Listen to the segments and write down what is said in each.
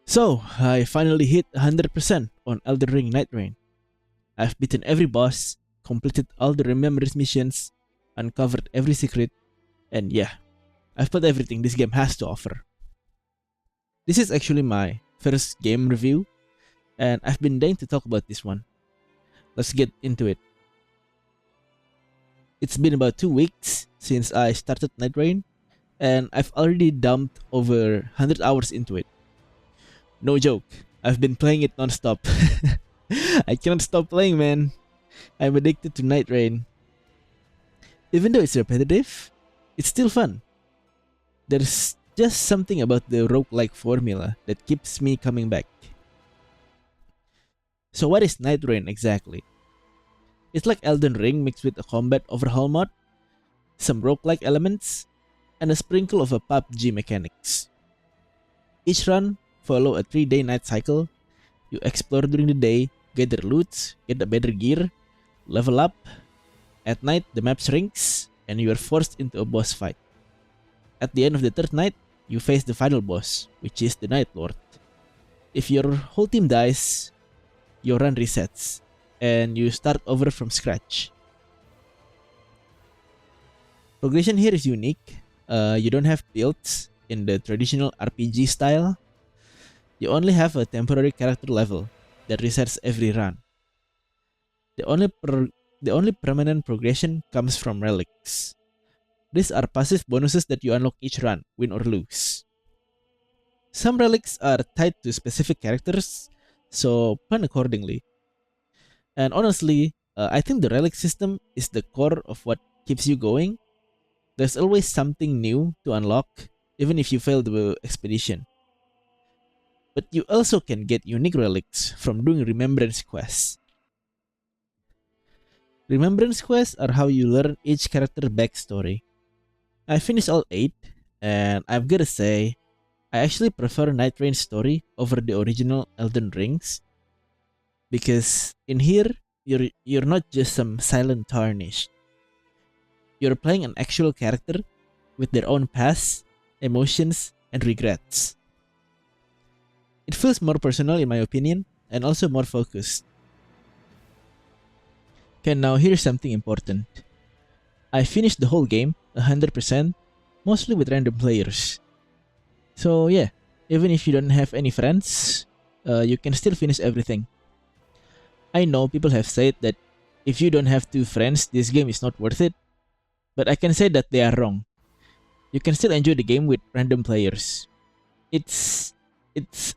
So, I finally hit 100% on Elden Ring Nightreign. I've beaten every boss, completed all the Remembrances missions, uncovered every secret, and yeah, I've put everything this game has to offer. This is actually my first game review, and I've been dying to talk about this one. Let's get into it. It's been about 2 weeks since I started Nightreign, and I've already dumped over 100 hours into it. No joke, I've been playing it non-stop. I cannot stop playing, man. I'm addicted to Nightreign. Even though it's repetitive, it's still fun. There's just something about the roguelike formula that keeps me coming back. So what is Nightreign exactly? It's like Elden Ring mixed with a combat overhaul mod, some roguelike elements, and a sprinkle of a PUBG mechanics. Each run follow a 3-day night cycle. You explore during the day, gather loot, get a better gear, level up. At night, the map shrinks, and you are forced into a boss fight. At the end of the third night, you face the final boss, which is the Night Lord. If your whole team dies, your run resets, and you start over from scratch. Progression here is unique. You don't have builds in the traditional RPG style. You only have a temporary character level that resets every run. The only permanent progression comes from relics. These are passive bonuses that you unlock each run, win or lose. Some relics are tied to specific characters, so plan accordingly. And honestly, I think the relic system is the core of what keeps you going. There's always something new to unlock, even if you fail the expedition. But you also can get unique relics from doing Remembrance quests. Remembrance quests are how you learn each character backstory. I finished all 8, and I've gotta say, I actually prefer Nightreign's story over the original Elden Rings. Because in here, you're not just some silent tarnish. You're playing an actual character with their own past, emotions, and regrets. It feels more personal in my opinion, and also more focused. Okay, now here's something important. I finished the whole game 100%, mostly with random players. So yeah, even if you don't have any friends, you can still finish everything. I know people have said that if you don't have 2 friends, this game is not worth it, but I can say that they are wrong. You can still enjoy the game with random players. It's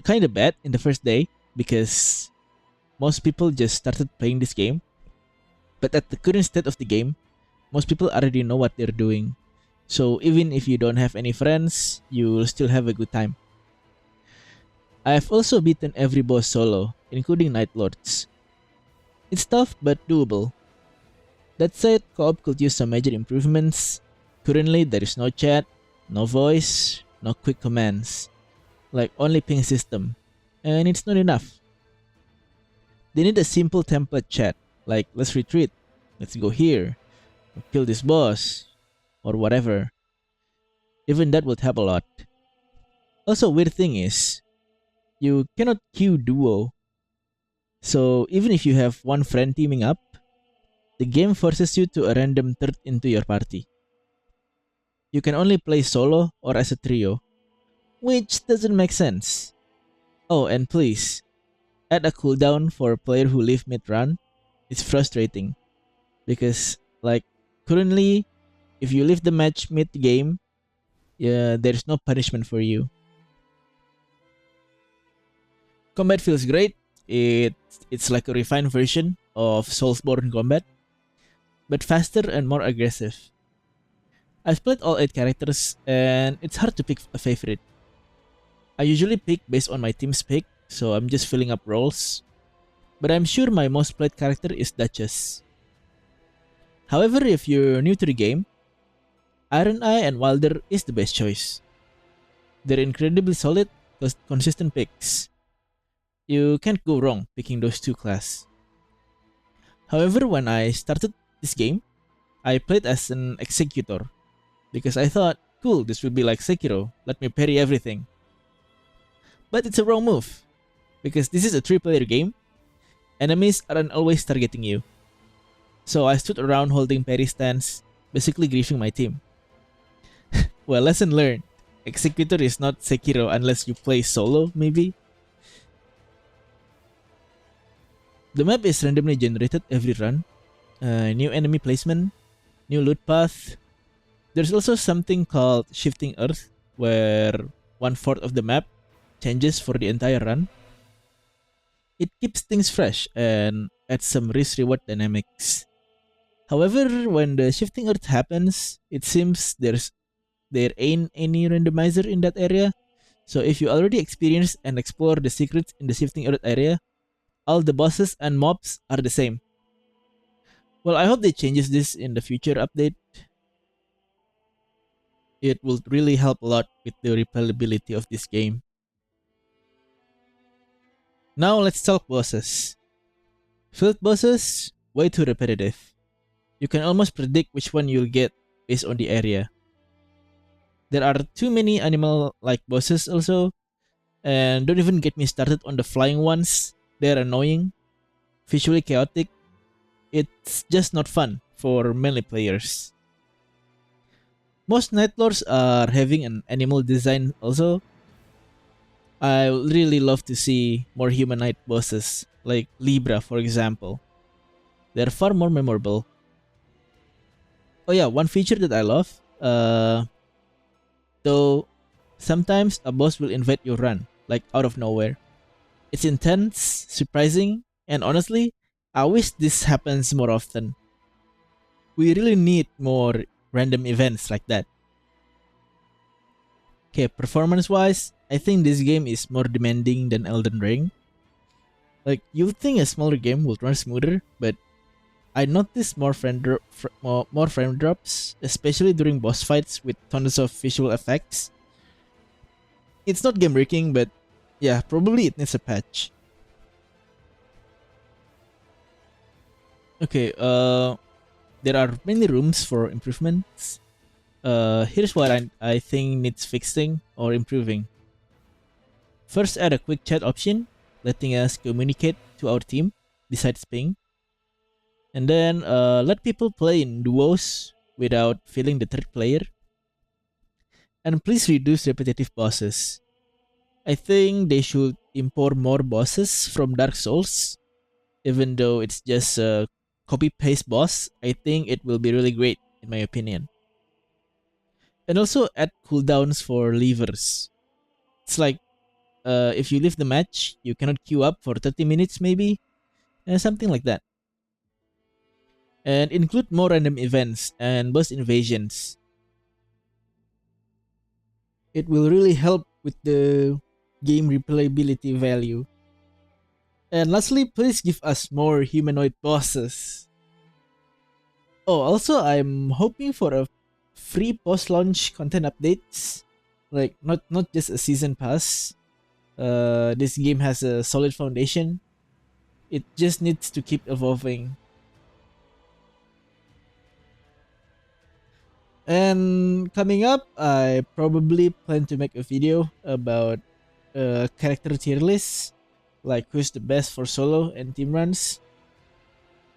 kind of bad in the first day because most people just started playing this game. But at the current state of the game, most people already know what they're doing. So even if you don't have any friends, you'll still have a good time. I've also beaten every boss solo, including Night Lords. It's tough but doable. That said, co-op could use some major improvements. Currently, there is no chat, no voice, no quick commands. Like only ping system. And it's not enough. They need a simple template chat, like let's retreat, let's go here, kill this boss, or whatever. Even that would help a lot. Also, weird thing is, you cannot queue duo. So even if you have one friend teaming up, the game forces you to a random third into your party. You can only play solo or as a trio, which doesn't make sense. Oh, and please, add a cooldown for a player who leave mid-run. It's frustrating. Because, like, currently, if you leave the match mid-game, there's no punishment for you. Combat feels great. It's like a refined version of Soulsborne combat, but faster and more aggressive. I've played all 8 characters, and it's hard to pick a favorite. I usually pick based on my team's pick, so I'm just filling up roles. But I'm sure my most played character is Duchess. However, if you're new to the game, Iron Eye and Wilder is the best choice. They're incredibly solid, consistent picks. You can't go wrong picking those 2 class. However, when I started this game, I played as an Executor because I thought, cool, this will be like Sekiro, let me parry everything. But it's a wrong move, because this is a 3-player game. Enemies aren't always targeting you. So I stood around holding parry stance, basically griefing my team. Well, lesson learned. Executor is not Sekiro unless you play solo, maybe? The map is randomly generated every run. New enemy placement, new loot path. There's also something called Shifting Earth, where 1/4 of the map changes for the entire run. It keeps things fresh and adds some risk-reward dynamics. However, when the Shifting Earth happens, it seems there ain't any randomizer in that area. So if you already experienced and explore the secrets in the Shifting Earth area, all the bosses and mobs are the same. Well, I hope they changes this in the future update. It will really help a lot with the replayability of this game. Now let's talk bosses. Field bosses, way too repetitive. You can almost predict which one you'll get based on the area. There are too many animal-like bosses also, and don't even get me started on the flying ones. They're annoying, visually chaotic. It's just not fun for melee players. Most Night Lords are having an animal design also. I would really love to see more humanoid bosses, like Libra for example. They're far more memorable. Oh yeah, one feature that I love, though sometimes a boss will invade your run, like out of nowhere. It's intense, surprising, and honestly, I wish this happens more often. We really need more random events like that. Okay, performance-wise, I think this game is more demanding than Elden Ring. Like, you'd think a smaller game would run smoother, but I noticed more frame drops, especially during boss fights with tons of visual effects. It's not game breaking, but yeah, probably it needs a patch. Okay, there are many rooms for improvements. Here's what I think needs fixing or improving. First, add a quick chat option, letting us communicate to our team besides ping. And then let people play in duos without feeling the third player. And please reduce repetitive bosses. I think they should import more bosses from Dark Souls. Even though it's just a copy-paste boss, I think it will be really great in my opinion. And also add cooldowns for levers. It's like if you leave the match, you cannot queue up for 30 minutes maybe, something like that. And include more random events and boss invasions. It will really help with the game replayability value. And lastly, please give us more humanoid bosses. Oh, also I'm hoping for a free post-launch content updates. Like not just a season pass. This game has a solid foundation. It just needs to keep evolving. And coming up, I probably plan to make a video about character tier lists, like who's the best for solo and team runs.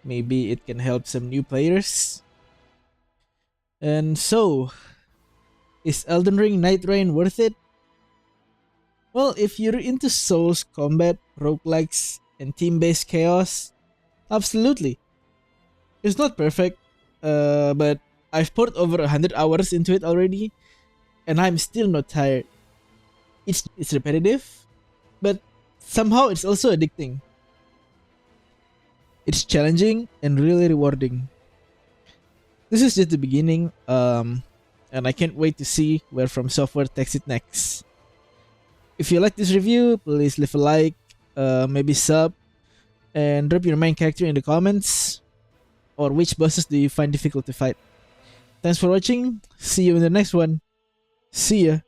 Maybe it can help some new players. And so, is Elden Ring Nightreign worth it? Well, if you're into Souls combat, roguelikes, and team-based chaos, absolutely. It's not perfect, but I've poured over 100 hours into it already, and I'm still not tired. It's repetitive, but somehow it's also addicting. It's challenging and really rewarding. This is just the beginning, and I can't wait to see where From Software takes it next. If you like this review, please leave a like, maybe sub, and drop your main character in the comments, or which bosses do you find difficult to fight. Thanks for watching, see you in the next one, see ya.